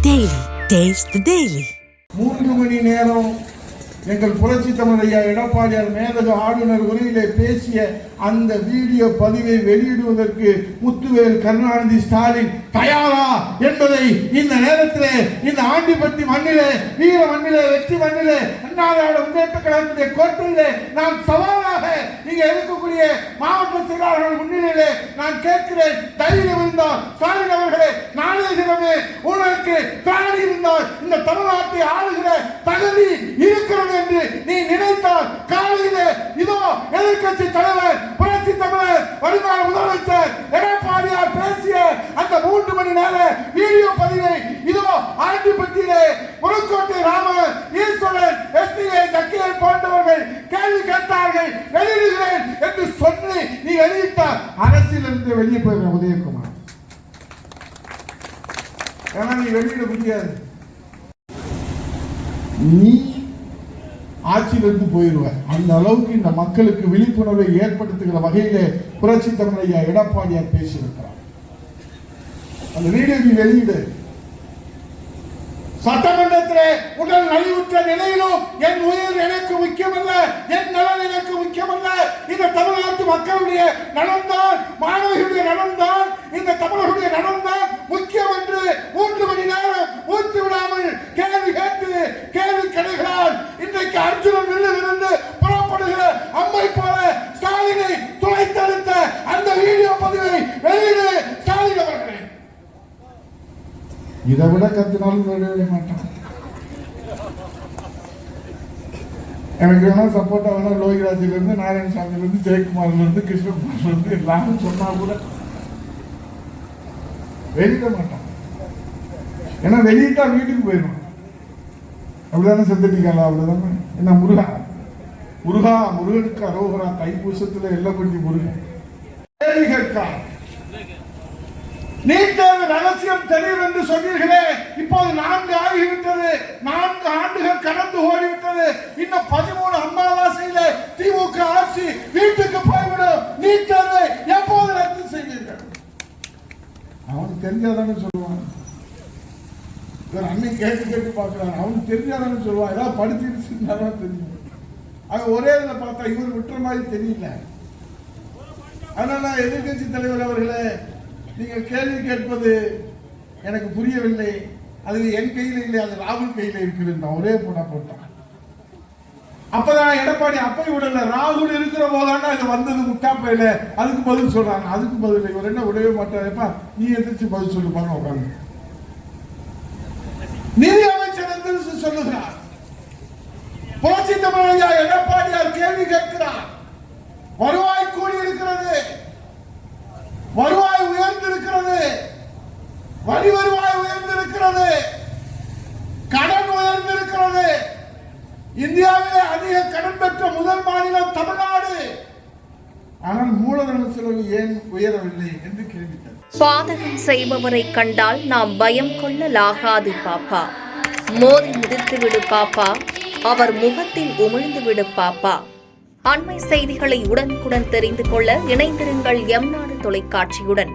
Daily. Taste the Daily. 3 மணி நேரம் எங்கள் புரட்சி தமிழ் ஐயா எடப்பாடியார் மேதகு ஆளுநர் உரையிலே பேசிய அந்த வீடியோ பதிவை வெளியிடுவதற்கு முத்துவேல் கருணாநிதி ஸ்டாலின் தயாரா என்பதை இந்த நேரத்திலே இந்த ஆண்டிப்பட்டி மண்ணிலே வீர மண்ணிலே வெற்றி மண்ணிலே அண்ணாதிராவிட முன்னேற்ற கழகத்துடைய கோட்டையிலே நான் சவாலாக இங்கே இருக்கக்கூடிய மாவட்ட செயலாளர்கள் முன்னிலையிலே நான் கேட்கிறேன். தைரியம் இருந்தால் ஸ்டாலின் அவர்களே, நாளைய தினமே உங்களுக்கு திராணி இருந்தால் இந்த தமிழ்நாட்டை ஆளுகிற தகுதி இருக்கிறது என்று நீ நினைத்தால் காலையிலே இதோ எதிர்கட்சி தலைவர் புரட்சி தமிழர் வருங்கால முதலமைச்சர் எடப்பாடியார் பேசிய அந்த 3 மணி நேர வீடியோ பதிவை இதோ ஆண்டிப்பட்டியிலே புதுக்கோட்டை ராமர், ஈஸ்வரன், எஸ்டிஏ ஜக்கியை போன்றவர்கள் கேள்வி கேட்டார்கள், வெளியிடுகிறேன் என்று சொல்லி நீ வெளியிட்டார். அரசியலிருந்து வெளியே போயிருக்க உதயகுமார், ஏன்னா நீ வெளியிட முடியாது, நீ ஆட்சியிலிருந்து போயிடுவார். அந்த அளவுக்கு இந்த மக்களுக்கு விழிப்புணர்வை ஏற்படுத்துகிற வகையிலே புரட்சி தமிழ் ஐயா எடப்பாடியார் பேசியிருக்கிறார். அந்த வீடியோ நீ வெளியிடு. சட்டமன்றத்திலே உடல் நலிவுற்ற நிலையிலும் என் உயிர் எனக்கு முக்கியமல்ல, என் நலன் எனக்கு முக்கியமல்ல, இந்த தமிழ்நாட்டு மக்களுடைய நலன்தான், மாணவர்களுடைய நலன்தான், இந்த தமிழர்களுடைய நலன்தான் முக்கியம் என்று 3 மணி நேரம் ஊற்றி விடாமல் கேள்வி கேட்டு கேள்வி கிடைக்கிறார். இன்றைக்கு அர்ஜுனன் வில்லிலிருந்து புறப்படுகிற அம்மை போல ஸ்டாலினை துளைத்தெடுத்த அந்த வீடியோ பதிவை வெளியிடு ஸ்டாலின் அவர்களே. இதை விட கத்தினாலும் வெளியிட மாட்டான். எனக்கு வேணா சப்போர்ட்டா வேணா லோகிராஜில இருந்து, நாராயணசாமியில இருந்து, ஜெயக்குமார்ல இருந்து, கிருஷ்ணகுமார்ல இருந்து எல்லாரும் சொன்னா கூட வெளியிட மாட்டான். ஏன்னா வெளியிட்டா வீட்டுக்கு போயிடும். அப்படிதானே செத்துட்டீங்களா? அவ்வளவுதானே. என்ன முருகா முருகா முருகனுக்கு அரோகரா, தைப்பூசத்துல எல்லப்பட்டி முருகன் கேள்வி கேட்கா. நீட் தேர்வு ரகசியம் தெரியும் என்று சொன்னீர்களே, இப்போது 4 ஆகிவிட்டது, 4 ஆண்டுகள் கடந்து ஓடிவிட்டது. இன்னும் 13 அமாவாசையில திமுக ஆட்சி வீட்டுக்கு போய்விடும். நீட் தேர்வை எப்போது ரத்து செய்வீர்கள்? அவனுக்கு தெரிஞ்சாதானே சொல்லுவான். அன்னைக்கு கேட்டு பார்க்கிறான். அவனுக்கு தெரிஞ்சாதானே சொல்லுவான். ஏதாவது படிச்சுட்டு தெரியும். அவன் ஒரே இதுல பார்த்தா இவர் விட்டுற மாதிரி தெரியல. அதனால எதிர்கட்சி தலைவர் அவர்களே, நீங்கள் கேள்வி கேட்பது எனக்கு புரியவில்லை. அது என் கையில் இல்லை, அது ராகுல் கையில் இருக்கிறது. ஒரே போட்டான். அப்பதான் எடப்பாடி அப்பை விடல, ராகுல் இருக்கிற போதாண்டா இது வந்தது முட்டாப்பையில, அதுக்கு பதில் சொல்றாங்க. அதுக்கு பதில் இவர் என்ன விடவே மாட்டாருப்பா, நீ எதிர்த்து பதில் சொல்லுப்பாங்க உட்காந்து. நிதி அமைச்சர் எதிர்த்து சொல்லுகிறார். புரட்சி தமிழ் ஐயா எடப்பாடியார் கேள்வி கேட்கிறார். வருவாய் கூடி இருக்கிறது, வருவாய் உயர்ந்திருக்கிறது, வரி வருவாய் உயர்ந்திருக்கிறது, கடன் உயர்ந்திருக்கிறது. இந்தியாவிலே அதிக கடன் பெற்ற முதல் மாநிலம் தமிழ்நாடு. ஆனால் மூலதன செலவு ஏன் உயரவில்லை என்று கேள்வித்தார். பாதகம் செய்பவரை கண்டால் நாம் பயம் கொள்ளலாகாது பாப்பா. மோதி மிதித்து விடு பாப்பா, அவர் முகத்தில் உமிழ்ந்து விடு பாப்பா. அண்மை செய்திகளை உடனுக்குடன் தெரிந்து கொள்ள இணைந்திருங்கள் எம் நாடு தொலைக்காட்சியுடன்.